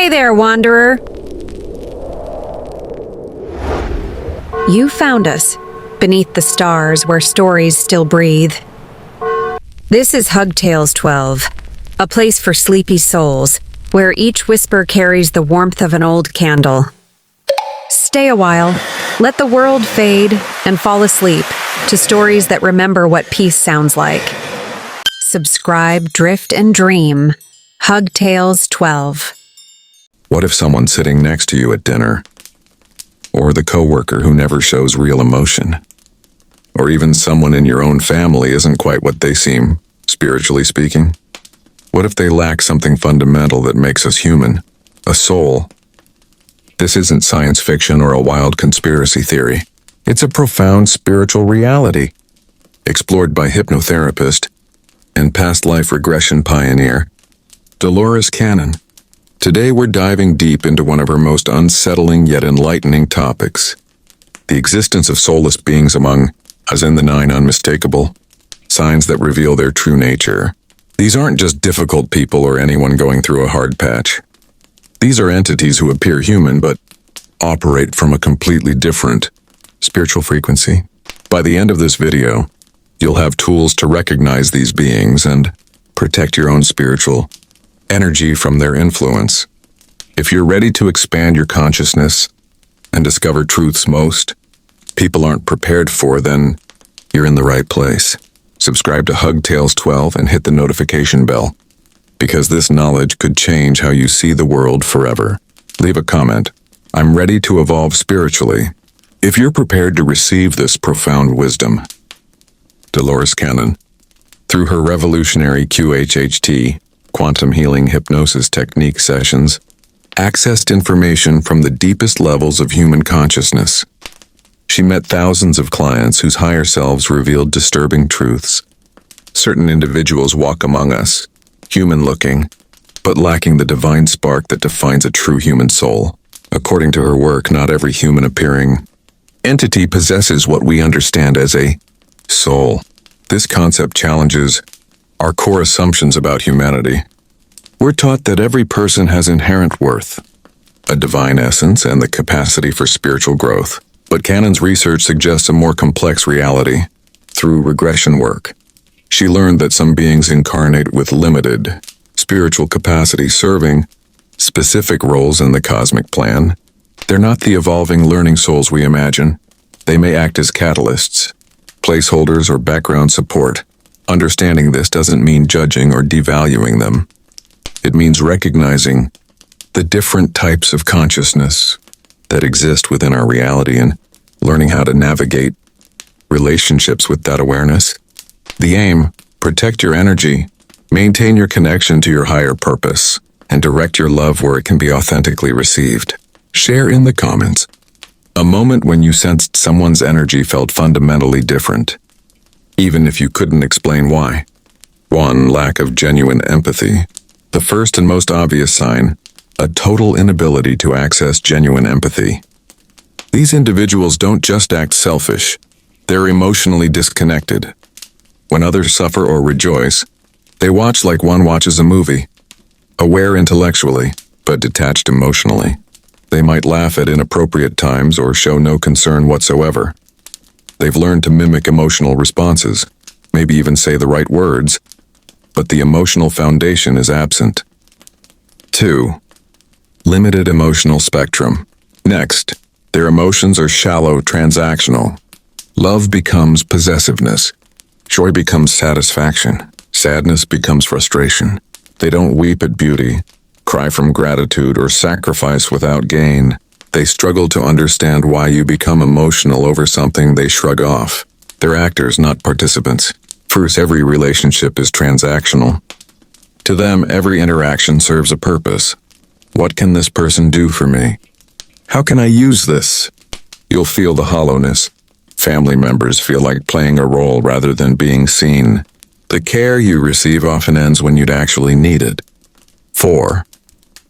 Hey there, wanderer. You found us, beneath the stars where stories still breathe. This is Hugtales 12, a place for sleepy souls, where each whisper carries the warmth of an old candle. Stay a while, let the world fade, and fall asleep to stories that remember what peace sounds like. Subscribe, drift, and dream. Hugtales 12. What if someone sitting next to you at dinner, or the coworker who never shows real emotion, or even someone in your own family isn't quite what they seem, spiritually speaking? What if they lack something fundamental that makes us human, a soul? This isn't science fiction or a wild conspiracy theory. It's a profound spiritual reality, explored by hypnotherapist and past life regression pioneer, Dolores Cannon. Today we're diving deep into one of her most unsettling yet enlightening topics, the existence of soulless beings among us, in the 9 unmistakable signs that reveal their true nature. These aren't just difficult people or anyone going through a hard patch. These are entities who appear human but operate from a completely different spiritual frequency. By the end of this video, you'll have tools to recognize these beings and protect your own spiritual energy from their influence. If you're ready to expand your consciousness and discover truths most people aren't prepared for, then you're in the right place. Subscribe to Hugtales 12 and hit the notification bell, because this knowledge could change how you see the world forever. Leave a comment. I'm ready to evolve spiritually. If you're prepared to receive this profound wisdom, Dolores Cannon, through her revolutionary QHHT, quantum healing hypnosis technique sessions, accessed information from the deepest levels of human consciousness. She met thousands of clients whose higher selves revealed disturbing truths. Certain individuals walk among us, human-looking, but lacking the divine spark that defines a true human soul. According to her work, not every human-appearing entity possesses what we understand as a soul. This concept challenges our core assumptions about humanity. We're taught that every person has inherent worth, a divine essence, and the capacity for spiritual growth. But Cannon's research suggests a more complex reality. Through regression work, she learned that some beings incarnate with limited spiritual capacity, serving specific roles in the cosmic plan. They're not the evolving learning souls we imagine. They may act as catalysts, placeholders, or background support. Understanding this doesn't mean judging or devaluing them. It means recognizing the different types of consciousness that exist within our reality and learning how to navigate relationships with that awareness. The aim: protect your energy, maintain your connection to your higher purpose, and direct your love where it can be authentically received. Share in the comments a moment when you sensed someone's energy felt fundamentally different, even if you couldn't explain why. 1. Lack of genuine empathy. The first and most obvious sign: a total inability to access genuine empathy. These individuals don't just act selfish, they're emotionally disconnected. When others suffer or rejoice, they watch like one watches a movie, aware intellectually, but detached emotionally. They might laugh at inappropriate times or show no concern whatsoever. They've learned to mimic emotional responses, maybe even say the right words, but the emotional foundation is absent. 2. Limited emotional spectrum. Next, their emotions are shallow, transactional. Love becomes possessiveness. Joy becomes satisfaction. Sadness becomes frustration. They don't weep at beauty, cry from gratitude, or sacrifice without gain. They struggle to understand why you become emotional over something they shrug off. They're actors, not participants. First, every relationship is transactional. To them, every interaction serves a purpose. What can this person do for me? How can I use this? You'll feel the hollowness. Family members feel like playing a role rather than being seen. The care you receive often ends when you'd actually need it. 4.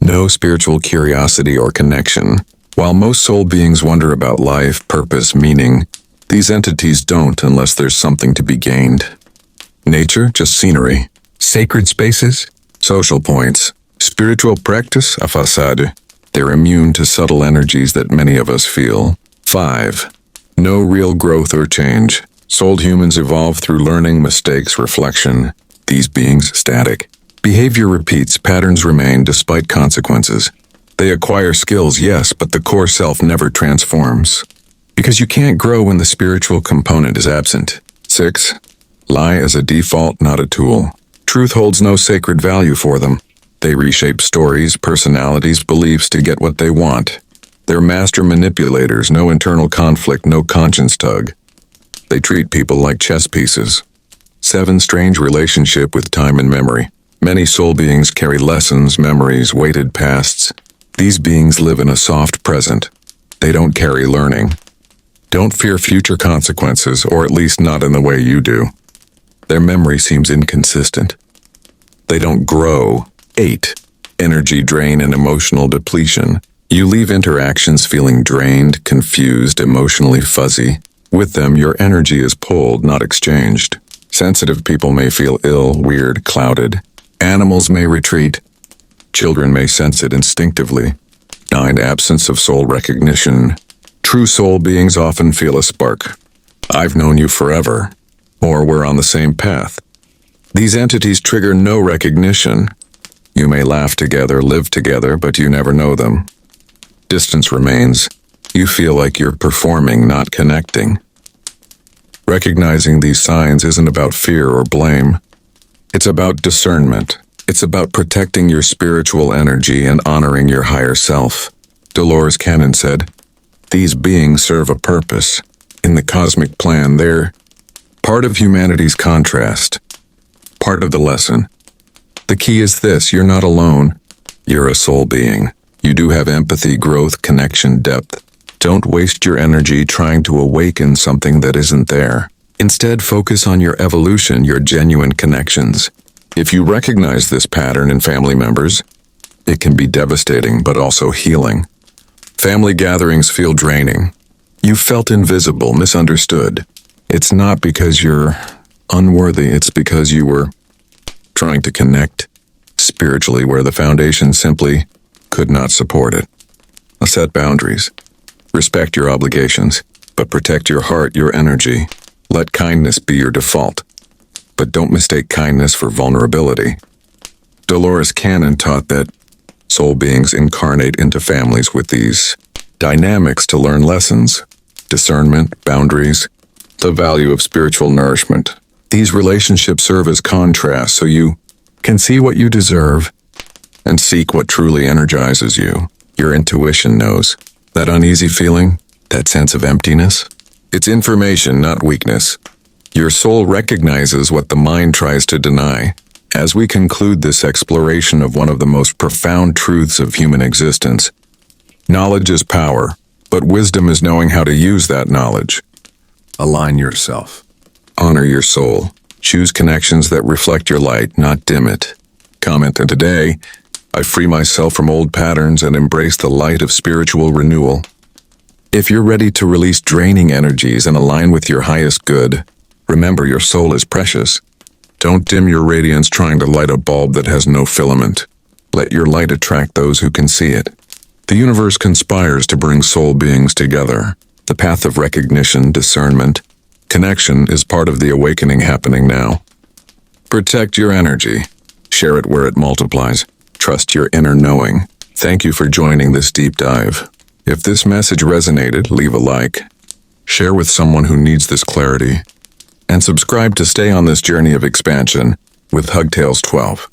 No spiritual curiosity or connection. While most soul beings wonder about life, purpose, meaning, these entities don't unless there's something to be gained. Nature, just scenery. Sacred spaces, social points. Spiritual practice, a facade. They're immune to subtle energies that many of us feel. 5. No real growth or change. Souled humans evolve through learning, mistakes, reflection. These beings static. Behavior repeats, patterns remain despite consequences. They acquire skills, yes, but the core self never transforms. Because you can't grow when the spiritual component is absent. 6. Lie as a default, not a tool. Truth holds no sacred value for them. They reshape stories, personalities, beliefs to get what they want. They're master manipulators, no internal conflict, no conscience tug. They treat people like chess pieces. 7. Strange relationship with time and memory. Many soul beings carry lessons, memories, weighted pasts. These beings live in a soft present. They don't carry learning. Don't fear future consequences, or at least not in the way you do. Their memory seems inconsistent. They don't grow. 8. Energy drain and emotional depletion. You leave interactions feeling drained, confused, emotionally fuzzy. With them, your energy is pulled, not exchanged. Sensitive people may feel ill, weird, clouded. Animals may retreat. Children may sense it instinctively. 9. Absence of soul recognition. True soul beings often feel a spark. I've known you forever. Or we're on the same path. These entities trigger no recognition. You may laugh together, live together, but you never know them. Distance remains. You feel like you're performing, not connecting. Recognizing these signs isn't about fear or blame. It's about discernment. It's about protecting your spiritual energy and honoring your higher self. Dolores Cannon said, "These beings serve a purpose. In the cosmic plan, they're part of humanity's contrast, part of the lesson. The key is this: you're not alone. You're a soul being. You do have empathy, growth, connection, depth. Don't waste your energy trying to awaken something that isn't there. Instead, focus on your evolution, your genuine connections. If you recognize this pattern in family members, it can be devastating but also healing. Family gatherings feel draining. You felt invisible, misunderstood. It's not because you're unworthy, it's because you were trying to connect spiritually where the foundation simply could not support it. Set boundaries. Respect your obligations, but protect your heart, your energy. Let kindness be your default, but don't mistake kindness for vulnerability. Dolores Cannon taught that soul beings incarnate into families with these dynamics to learn lessons, discernment, boundaries, the value of spiritual nourishment. These relationships serve as contrasts so you can see what you deserve and seek what truly energizes you. Your intuition knows. That uneasy feeling, that sense of emptiness, it's information, not weakness. Your soul recognizes what the mind tries to deny. As we conclude this exploration of one of the most profound truths of human existence, knowledge is power, but wisdom is knowing how to use that knowledge. Align yourself. Honor your soul. Choose connections that reflect your light, not dim it. Comment, and today, I free myself from old patterns and embrace the light of spiritual renewal. If you're ready to release draining energies and align with your highest good, remember your soul is precious. Don't dim your radiance trying to light a bulb that has no filament. Let your light attract those who can see it. The universe conspires to bring soul beings together. The path of recognition, discernment, connection is part of the awakening happening now. Protect your energy. Share it where it multiplies. Trust your inner knowing. Thank you for joining this deep dive. If this message resonated, leave a like, share with someone who needs this clarity, and subscribe to stay on this journey of expansion with Hugtails 12.